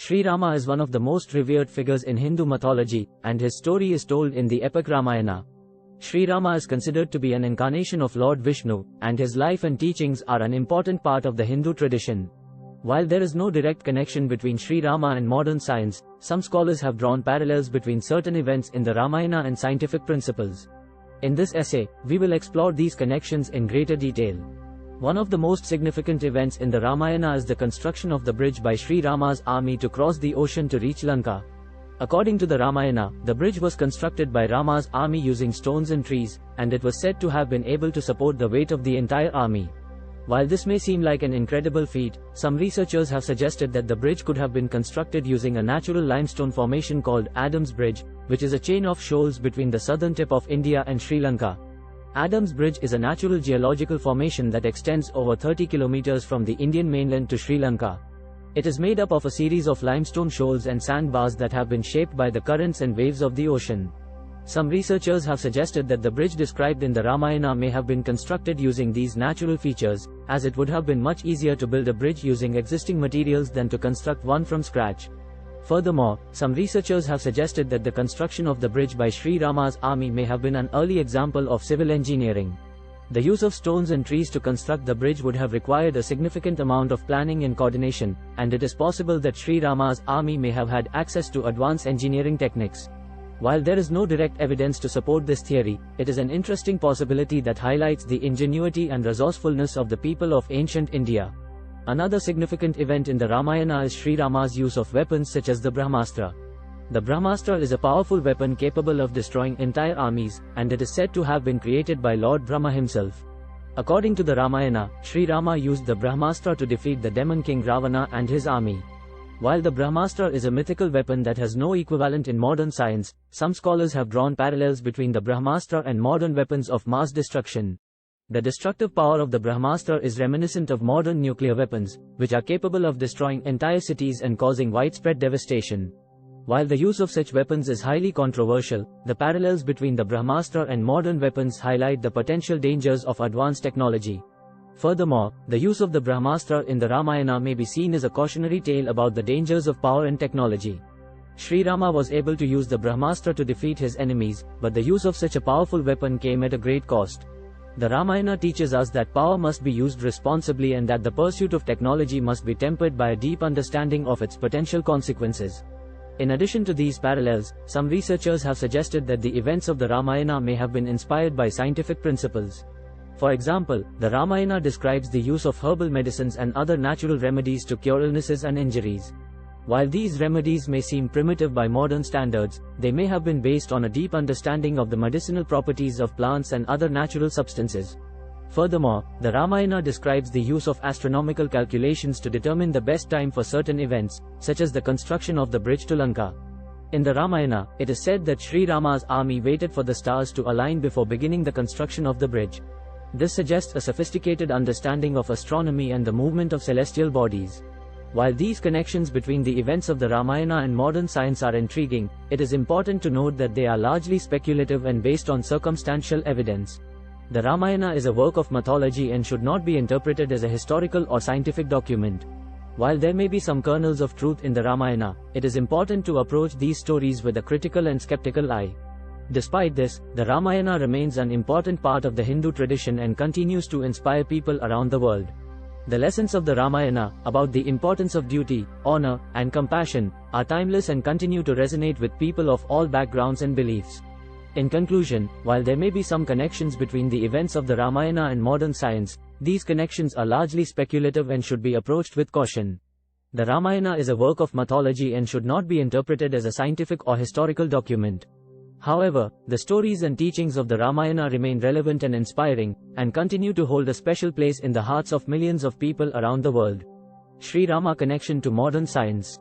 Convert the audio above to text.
Sri Rama is one of the most revered figures in Hindu mythology, and his story is told in the epic Ramayana. Sri Rama is considered to be an incarnation of Lord Vishnu, and his life and teachings are an important part of the Hindu tradition. While there is no direct connection between Sri Rama and modern science, some scholars have drawn parallels between certain events in the Ramayana and scientific principles. In this essay, we will explore these connections in greater detail. One of the most significant events in the Ramayana is the construction of the bridge by Sri Rama's army to cross the ocean to reach Lanka. According to the Ramayana, the bridge was constructed by Rama's army using stones and trees, and it was said to have been able to support the weight of the entire army. While this may seem like an incredible feat, some researchers have suggested that the bridge could have been constructed using a natural limestone formation called Adam's Bridge, which is a chain of shoals between the southern tip of India and Sri Lanka. Adam's Bridge is a natural geological formation that extends over 30 kilometers from the Indian mainland to Sri Lanka. It is made up of a series of limestone shoals and sandbars that have been shaped by the currents and waves of the ocean. Some researchers have suggested that the bridge described in the Ramayana may have been constructed using these natural features, as it would have been much easier to build a bridge using existing materials than to construct one from scratch. Furthermore, some researchers have suggested that the construction of the bridge by Sri Rama's army may have been an early example of civil engineering. The use of stones and trees to construct the bridge would have required a significant amount of planning and coordination, and it is possible that Sri Rama's army may have had access to advanced engineering techniques. While there is no direct evidence to support this theory, it is an interesting possibility that highlights the ingenuity and resourcefulness of the people of ancient India. Another significant event in the Ramayana is Sri Rama's use of weapons such as the Brahmastra. The Brahmastra is a powerful weapon capable of destroying entire armies, and it is said to have been created by Lord Brahma himself. According to the Ramayana, Sri Rama used the Brahmastra to defeat the demon king Ravana and his army. While the Brahmastra is a mythical weapon that has no equivalent in modern science, some scholars have drawn parallels between the Brahmastra and modern weapons of mass destruction. The destructive power of the Brahmastra is reminiscent of modern nuclear weapons, which are capable of destroying entire cities and causing widespread devastation. While the use of such weapons is highly controversial, the parallels between the Brahmastra and modern weapons highlight the potential dangers of advanced technology. Furthermore, the use of the Brahmastra in the Ramayana may be seen as a cautionary tale about the dangers of power and technology. Sri Rama was able to use the Brahmastra to defeat his enemies, but the use of such a powerful weapon came at a great cost. The Ramayana teaches us that power must be used responsibly and that the pursuit of technology must be tempered by a deep understanding of its potential consequences. In addition to these parallels, some researchers have suggested that the events of the Ramayana may have been inspired by scientific principles. For example, the Ramayana describes the use of herbal medicines and other natural remedies to cure illnesses and injuries. While these remedies may seem primitive by modern standards, they may have been based on a deep understanding of the medicinal properties of plants and other natural substances. Furthermore, the Ramayana describes the use of astronomical calculations to determine the best time for certain events, such as the construction of the bridge to Lanka. In the Ramayana, it is said that Sri Rama's army waited for the stars to align before beginning the construction of the bridge. This suggests a sophisticated understanding of astronomy and the movement of celestial bodies. While these connections between the events of the Ramayana and modern science are intriguing, it is important to note that they are largely speculative and based on circumstantial evidence. The Ramayana is a work of mythology and should not be interpreted as a historical or scientific document. While there may be some kernels of truth in the Ramayana, it is important to approach these stories with a critical and skeptical eye. Despite this, the Ramayana remains an important part of the Hindu tradition and continues to inspire people around the world. The lessons of the Ramayana, about the importance of duty, honor, and compassion, are timeless and continue to resonate with people of all backgrounds and beliefs. In conclusion, while there may be some connections between the events of the Ramayana and modern science, these connections are largely speculative and should be approached with caution. The Ramayana is a work of mythology and should not be interpreted as a scientific or historical document. However, the stories and teachings of the Ramayana remain relevant and inspiring, and continue to hold a special place in the hearts of millions of people around the world. Sri Rama connection to modern science.